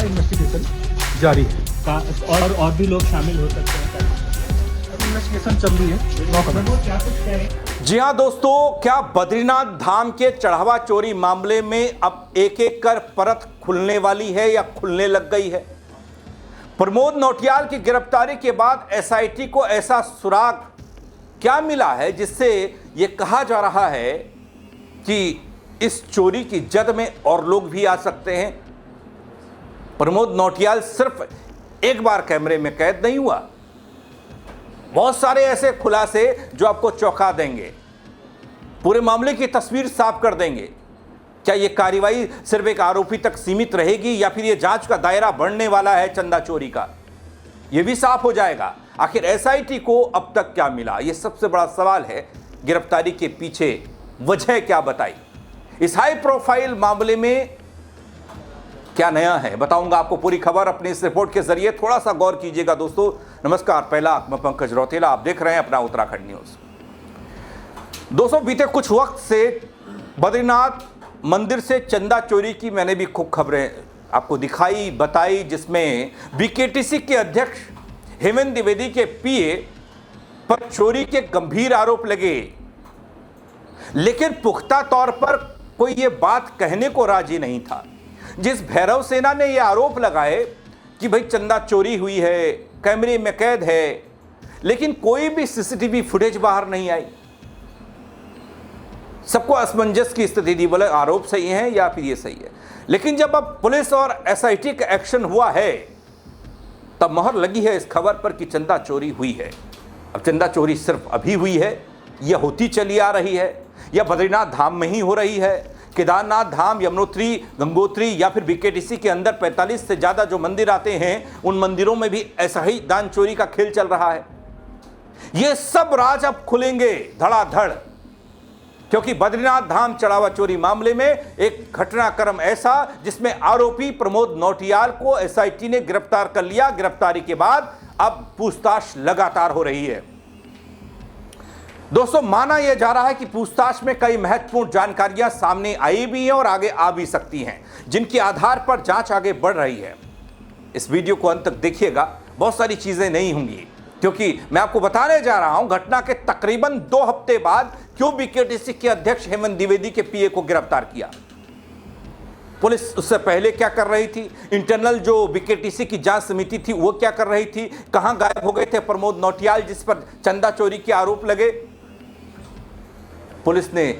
Investigation जारी है और भी लोग शामिल हो सकते हैं। इन्वेस्टिगेशन चल रही है। No comment. क्या कुछ कहें? जी हां दोस्तों, क्या बद्रीनाथ धाम के चढ़ावा चोरी मामले में अब एक एक कर परत खुलने वाली है या खुलने लग गई है? प्रमोद नौटियाल की गिरफ्तारी के बाद एसआईटी को ऐसा सुराग क्या मिला है जिससे यह कहा जा रहा है कि इस चोरी की जद में और लोग भी आ सकते हैं? प्रमोद नौटियाल सिर्फ एक बार कैमरे में कैद नहीं हुआ, बहुत सारे ऐसे खुलासे जो आपको चौंका देंगे, पूरे मामले की तस्वीर साफ कर देंगे। क्या यह कार्रवाई सिर्फ एक आरोपी तक सीमित रहेगी या फिर यह जांच का दायरा बढ़ने वाला है चंदा चोरी का? यह भी साफ हो जाएगा। आखिर एसआईटी को अब तक क्या मिला, यह सबसे बड़ा सवाल है। गिरफ्तारी के पीछे वजह क्या बताई, इस हाई प्रोफाइल मामले में क्या नया है, बताऊंगा आपको पूरी खबर अपनी इस रिपोर्ट के जरिए। थोड़ा सा गौर कीजिएगा दोस्तों। नमस्कार, पहला मैं पंकज रौतेला, आप देख रहे हैं अपना उत्तराखंड न्यूज। दोस्तों, बीते कुछ वक्त से बद्रीनाथ मंदिर से चंदा चोरी की मैंने भी खूब खबरें आपको दिखाई, बताई, जिसमें बीकेटीसी के अध्यक्ष हेमंत द्विवेदी के पीए पर चोरी के गंभीर आरोप लगे, लेकिन पुख्ता तौर पर कोई ये बात कहने को राजी नहीं था। जिस भैरव सेना ने यह आरोप लगाए कि भाई चंदा चोरी हुई है, कैमरे में कैद है, लेकिन कोई भी सीसीटीवी फुटेज बाहर नहीं आई। सबको असमंजस की स्थिति थी, बोले आरोप सही है या फिर ये सही है। लेकिन जब अब पुलिस और एसआईटी का एक्शन हुआ है, तब मोहर लगी है इस खबर पर कि चंदा चोरी हुई है। अब चंदा चोरी सिर्फ अभी हुई है या होती चली आ रही है, या बद्रीनाथ धाम में ही हो रही है? केदारनाथ धाम, यमुनोत्री, गंगोत्री या फिर बीकेटीसी के अंदर 45 से ज़्यादा जो मंदिर आते हैं, उन मंदिरों में भी ऐसा ही दान चोरी का खेल चल रहा है। ये सब राज अब खुलेंगे धड़ाधड़, क्योंकि बद्रीनाथ धाम चढ़ावा चोरी मामले में एक घटनाक्रम ऐसा जिसमें आरोपी प्रमोद नौटियाल को एसआईटी ने गिरफ्तार कर लिया। गिरफ्तारी के बाद अब पूछताछ लगातार हो रही है। दोस्तों, माना यह जा रहा है कि पूछताछ में कई महत्वपूर्ण जानकारियां सामने आई भी हैं और आगे आ भी सकती हैं, जिनके आधार पर जांच आगे बढ़ रही है। इस वीडियो को अंत तक देखिएगा, बहुत सारी चीजें नहीं होंगी, क्योंकि मैं आपको बताने जा रहा हूं घटना के तकरीबन 2 हफ्ते बाद क्यों बीकेटीसी के अध्यक्ष हेमंत द्विवेदी के पीए को गिरफ्तार किया। पुलिस उससे पहले क्या कर रही थी, इंटरनल जो बीकेटीसी की जांच समिति थी वो क्या कर रही थी, कहां गायब हो गए थे प्रमोद नौटियाल जिस पर चंदा चोरी के आरोप लगे। पुलिस ने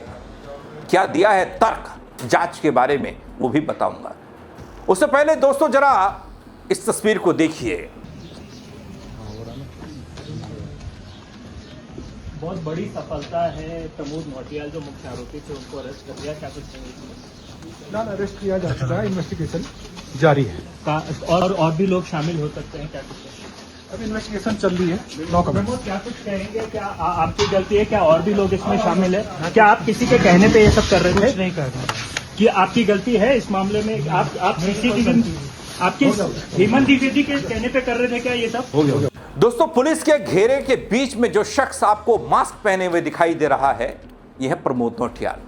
क्या दिया है तर्क जांच के बारे में, वो भी बताऊंगा। उससे पहले दोस्तों जरा इस तस्वीर को देखिए। बहुत बड़ी सफलता है, प्रमोद नौटियाल जो मुख्य आरोपी थे उनको अरेस्ट कर लिया, क्या कुछ फिलहाल अरेस्ट किया जा चुका है, इन्वेस्टिगेशन जारी है। और भी लोग शामिल हो सकते हैं, क्या कुछ? अभी इन्वेस्टिगेशन चल रही है। No comment. क्या कुछ कहेंगे? क्या आपकी गलती है? क्या और भी लोग इसमें शामिल है? क्या आप किसी के कहने पे ये सब कर रहे थे? नहीं कर रहे कि आपकी गलती है इस मामले में? आप आपकी हेमंत द्विवेदी के कहने पे कर रहे थे क्या ये सब? हो गया। दोस्तों, पुलिस के घेरे के बीच में जो शख्स आपको मास्क पहने हुए दिखाई दे रहा है, यह है प्रमोद नौटियाल,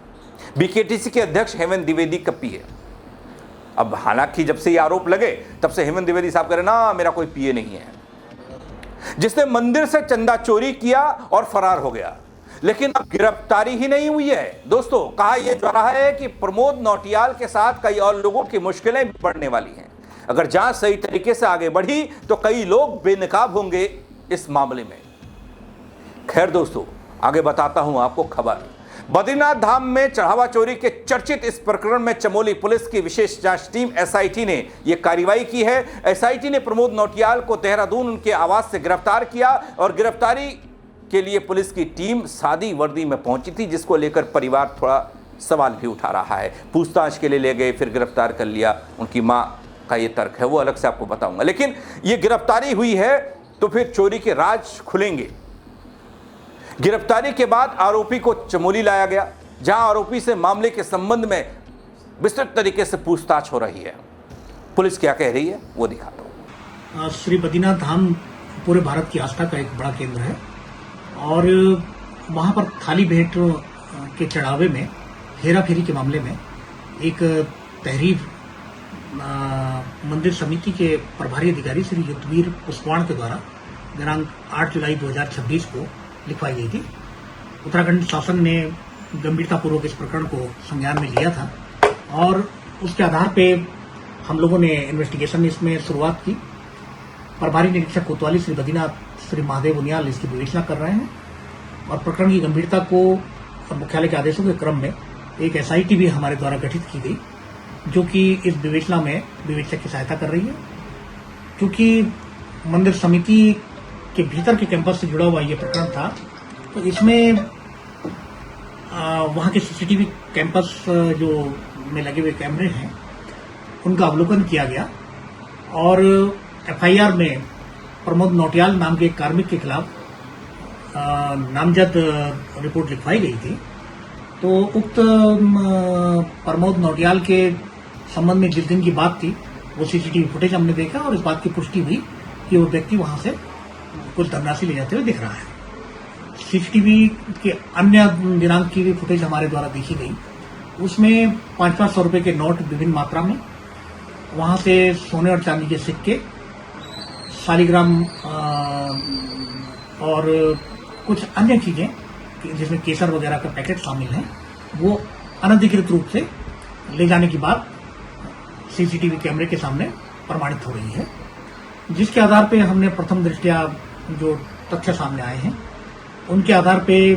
बीकेटीसी के अध्यक्ष हेमंत द्विवेदी का पीए। अब हालांकि जब से ये आरोप लगे तब से हेमंत द्विवेदी साहब कह रहे ना मेरा कोई पीए नहीं है, जिसने मंदिर से चंदा चोरी किया और फरार हो गया। लेकिन अब गिरफ्तारी ही नहीं हुई है दोस्तों। कहा यह जा रहा है कि प्रमोद नौटियाल के साथ कई और लोगों की मुश्किलें बढ़ने वाली हैं। अगर जांच सही तरीके से आगे बढ़ी तो कई लोग बेनकाब होंगे इस मामले में। खैर दोस्तों, आगे बताता हूं आपको खबर। बद्रीनाथ धाम में चढ़ावा चोरी के चर्चित इस प्रकरण में चमोली पुलिस की विशेष जांच टीम एसआईटी ने यह कार्रवाई की है। एसआईटी ने प्रमोद नौटियाल को देहरादून उनके आवास से गिरफ्तार किया और गिरफ्तारी के लिए पुलिस की टीम सादी वर्दी में पहुंची थी, जिसको लेकर परिवार थोड़ा सवाल भी उठा रहा है। पूछताछ के लिए ले गए, फिर गिरफ्तार कर लिया। उनकी मां का ये तर्क है, वो अलग से आपको बताऊंगा। लेकिन ये गिरफ्तारी हुई है तो फिर चोरी के राज खुलेंगे। गिरफ्तारी के बाद आरोपी को चमोली लाया गया, जहां आरोपी से मामले के संबंध में विस्तृत तरीके से पूछताछ हो रही है। पुलिस क्या कह रही है वो दिखाता हूं। श्री बद्रीनाथ धाम पूरे भारत की आस्था का एक बड़ा केंद्र है और वहां पर थाली भेंट के चढ़ावे में हेरा फेरी के मामले में एक तहरीर मंदिर समिति के प्रभारी अधिकारी श्री युद्धवीर पुष्पवाण के द्वारा दिनांक 8 जुलाई 2026 को लिखवाई गई थी। उत्तराखंड शासन ने गंभीरतापूर्वक इस प्रकरण को संज्ञान में लिया था और उसके आधार पे हम लोगों ने इन्वेस्टिगेशन इसमें शुरुआत की। प्रभारी निरीक्षक कोतवाली श्री बद्रीनाथ श्री महादेव उनियाल इसकी विवेचना कर रहे हैं और प्रकरण की गंभीरता को मुख्यालय के आदेशों के क्रम में एक एसआईटी भी हमारे द्वारा गठित की गई, जो कि इस विवेचना में विवेचक की सहायता कर रही है। क्योंकि मंदिर समिति के भीतर के कैंपस से जुड़ा हुआ ये प्रकरण था, तो इसमें वहां के सीसीटीवी कैंपस जो में लगे हुए कैमरे हैं उनका अवलोकन किया गया और एफआईआर में प्रमोद नौटियाल नाम के एक कार्मिक के खिलाफ नामजद रिपोर्ट लिखवाई गई थी। तो उक्त प्रमोद नौटियाल के संबंध में जिस दिन की बात थी वो सीसीटीवी फुटेज हमने देखा और इस बात की पुष्टि हुई कि वो व्यक्ति वहां से कुछ धनराशि ले जाते हुए दिख रहा है। सीसीटीवी के अन्य दिनांक की भी फुटेज हमारे द्वारा देखी गई, उसमें 500 रुपए के नोट विभिन्न मात्रा में, वहां से सोने और चांदी के सिक्के, शालिग्राम और कुछ अन्य चीजें जिसमें केसर वगैरह का पैकेट शामिल है, वो अनधिकृत रूप से ले जाने की बात सीसीटीवी कैमरे के सामने प्रमाणित हो रही है। जिसके आधार पे हमने प्रथम दृष्टया जो तथ्य सामने आए हैं उनके आधार पे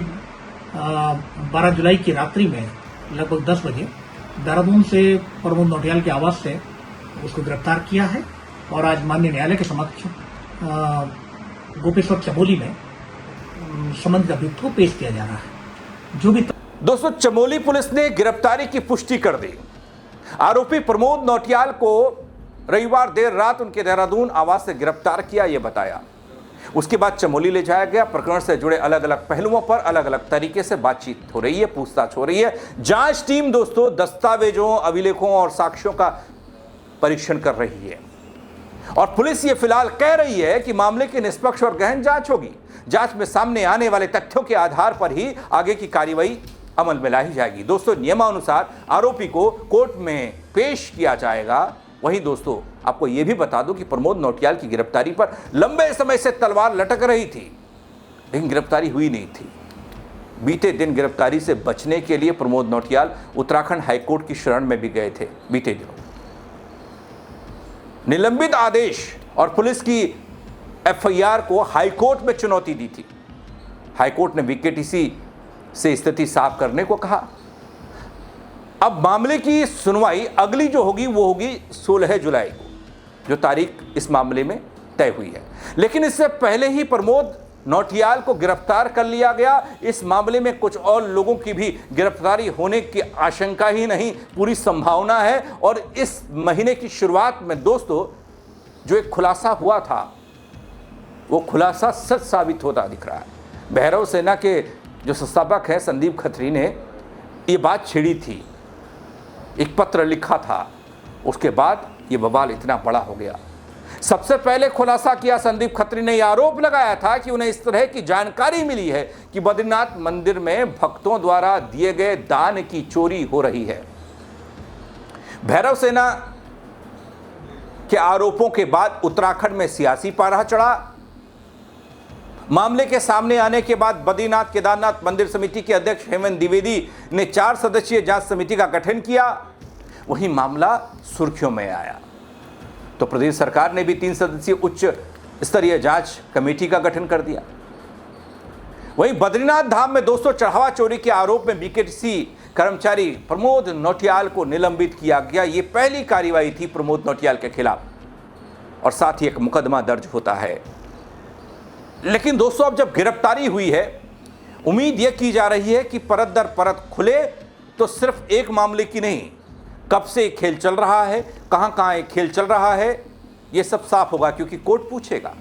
12 जुलाई की रात्रि में लगभग 10 बजे देहरादून से प्रमोद नौटियाल के आवास से उसको गिरफ्तार किया है और आज माननीय न्यायालय के समक्ष गोपेश्वर चमोली में संबंधित अभियुक्त को पेश किया जा रहा है। जो भी दोस्तों, चमोली पुलिस ने गिरफ्तारी की पुष्टि कर दी। आरोपी प्रमोद नौटियाल को रविवार देर रात उनके देहरादून आवास से गिरफ्तार किया, यह बताया। उसके बाद चमोली ले जाया गया। प्रकरण से जुड़े अलग अलग पहलुओं पर अलग अलग तरीके से बातचीत हो रही है, पूछताछ हो रही है। जांच टीम दोस्तों दस्तावेजों, अभिलेखों और साक्ष्यों का परीक्षण कर रही है और पुलिस ये फिलहाल कह रही है कि मामले की निष्पक्ष और गहन जांच होगी। जांच में सामने आने वाले तथ्यों के आधार पर ही आगे की कार्रवाई अमल में लाई जाएगी। दोस्तों, नियमानुसार आरोपी को कोर्ट में पेश किया जाएगा। वहीं दोस्तों, आपको यह भी बता दूं कि प्रमोद नौटियाल की गिरफ्तारी पर लंबे समय से तलवार लटक रही थी, लेकिन गिरफ्तारी हुई नहीं थी। बीते दिन गिरफ्तारी से बचने के लिए प्रमोद नौटियाल उत्तराखंड हाईकोर्ट की शरण में भी गए थे। बीते दिनों निलंबित आदेश और पुलिस की एफआईआर को हाईकोर्ट में चुनौती दी थी। हाईकोर्ट ने बीकेटीसी से स्थिति साफ करने को कहा। अब मामले की सुनवाई अगली जो होगी वो होगी 16 जुलाई को, जो तारीख इस मामले में तय हुई है। लेकिन इससे पहले ही प्रमोद नौटियाल को गिरफ्तार कर लिया गया। इस मामले में कुछ और लोगों की भी गिरफ्तारी होने की आशंका ही नहीं, पूरी संभावना है। और इस महीने की शुरुआत में दोस्तों जो एक खुलासा हुआ था, वो खुलासा सच साबित होता दिख रहा है। भैरव सेना के जो संस्थापक हैं संदीप खत्री ने ये बात छेड़ी थी, एक पत्र लिखा था, उसके बाद ये बवाल इतना बड़ा हो गया। सबसे पहले खुलासा किया संदीप खत्री ने, यह आरोप लगाया था कि उन्हें इस तरह की जानकारी मिली है कि बद्रीनाथ मंदिर में भक्तों द्वारा दिए गए दान की चोरी हो रही है। भैरव सेना के आरोपों के बाद उत्तराखंड में सियासी पारा चढ़ा। मामले के सामने आने के बाद बद्रीनाथ केदारनाथ मंदिर समिति के अध्यक्ष हेमंत द्विवेदी ने 4 सदस्यीय जांच समिति का गठन किया। वहीं मामला सुर्खियों में आया तो प्रदेश सरकार ने भी 3 सदस्यीय उच्च स्तरीय जांच कमेटी का गठन कर दिया। वहीं बद्रीनाथ धाम में दोस्तों चढ़ावा चोरी के आरोप में बीकेटीसी कर्मचारी प्रमोद नौटियाल को निलंबित किया गया। यह पहली कार्रवाई थी प्रमोद नौटियाल के खिलाफ और साथ ही एक मुकदमा दर्ज होता है। लेकिन दोस्तों अब जब गिरफ्तारी हुई है, उम्मीद यह की जा रही है कि परत दर परत खुले तो सिर्फ एक मामले की नहीं, कब से एक खेल चल रहा है, कहां कहां एक खेल चल रहा है, यह सब साफ होगा क्योंकि कोर्ट पूछेगा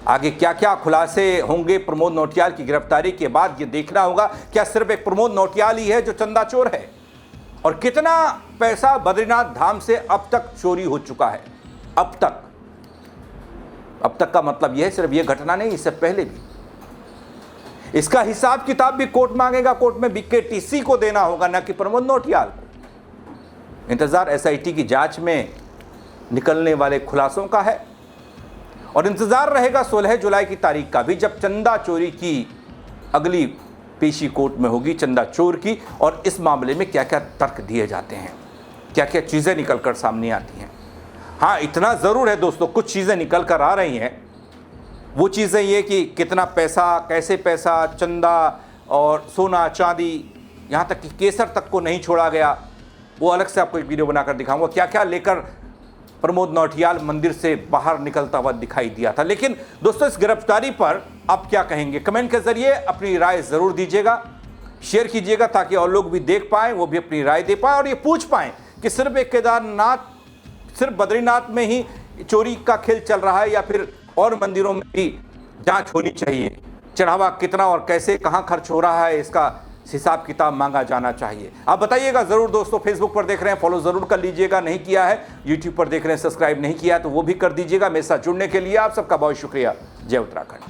आगे क्या क्या खुलासे होंगे। प्रमोद नौटियाल की गिरफ्तारी के बाद यह देखना होगा क्या सिर्फ एक प्रमोद नौटियाल ही है जो चंदा चोर है और कितना पैसा बद्रीनाथ धाम से अब तक चोरी हो चुका है। अब तक का मतलब यह है सिर्फ यह घटना नहीं, इससे पहले भी इसका हिसाब किताब भी कोर्ट मांगेगा। कोर्ट में बीकेटीसी को देना होगा, ना कि प्रमोद नौटियाल को। इंतज़ार एसआईटी की जांच में निकलने वाले खुलासों का है और इंतज़ार रहेगा 16 जुलाई की तारीख का भी, जब चंदा चोरी की अगली पेशी कोर्ट में होगी, चंदा चोर की, और इस मामले में क्या क्या तर्क दिए जाते हैं, क्या क्या चीज़ें निकल कर सामने आती हैं। हाँ, इतना ज़रूर है दोस्तों, कुछ चीज़ें निकल कर आ रही हैं। वो चीज़ें ये कि कितना पैसा, कैसे पैसा, चंदा और सोना चांदी, यहाँ तक कि केसर तक को नहीं छोड़ा गया, वो अलग से आपको एक वीडियो बनाकर दिखाऊंगा। क्या क्या लेकर प्रमोद नौटियाल मंदिर से बाहर निकलता हुआ दिखाई दिया था। लेकिन दोस्तों, इस गिरफ्तारी पर आप क्या कहेंगे? कमेंट के जरिए अपनी राय ज़रूर दीजिएगा, शेयर कीजिएगा, ताकि और लोग भी देख पाएँ, वो भी अपनी राय दे पाएँ और ये पूछ पाएँ कि सिर्फ एक केदारनाथ, सिर्फ बद्रीनाथ में ही चोरी का खेल चल रहा है या फिर और मंदिरों में भी जांच होनी चाहिए। चढ़ावा कितना और कैसे, कहां खर्च हो रहा है, इसका हिसाब किताब मांगा जाना चाहिए। आप बताइएगा ज़रूर दोस्तों। फेसबुक पर देख रहे हैं, फॉलो ज़रूर कर लीजिएगा, नहीं किया है। यूट्यूब पर देख रहे हैं, सब्सक्राइब नहीं किया है तो वो भी कर दीजिएगा। मेरे साथ जुड़ने के लिए आप सबका बहुत शुक्रिया। जय उत्तराखंड।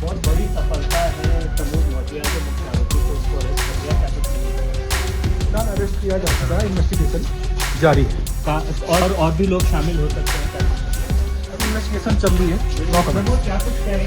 बहुत बड़ी सफलता है प्रमोद नौटियाल के मुख्य आरोपी को, उसको अरेस्ट कर लिया, क्या कुछ फिलहाल अरेस्ट किया जा चुका है, इन्वेस्टिगेशन जारी है। और भी लोग शामिल हो सकते हैं? इन्वेस्टिगेशन चल रही है। क्या कुछ कहें?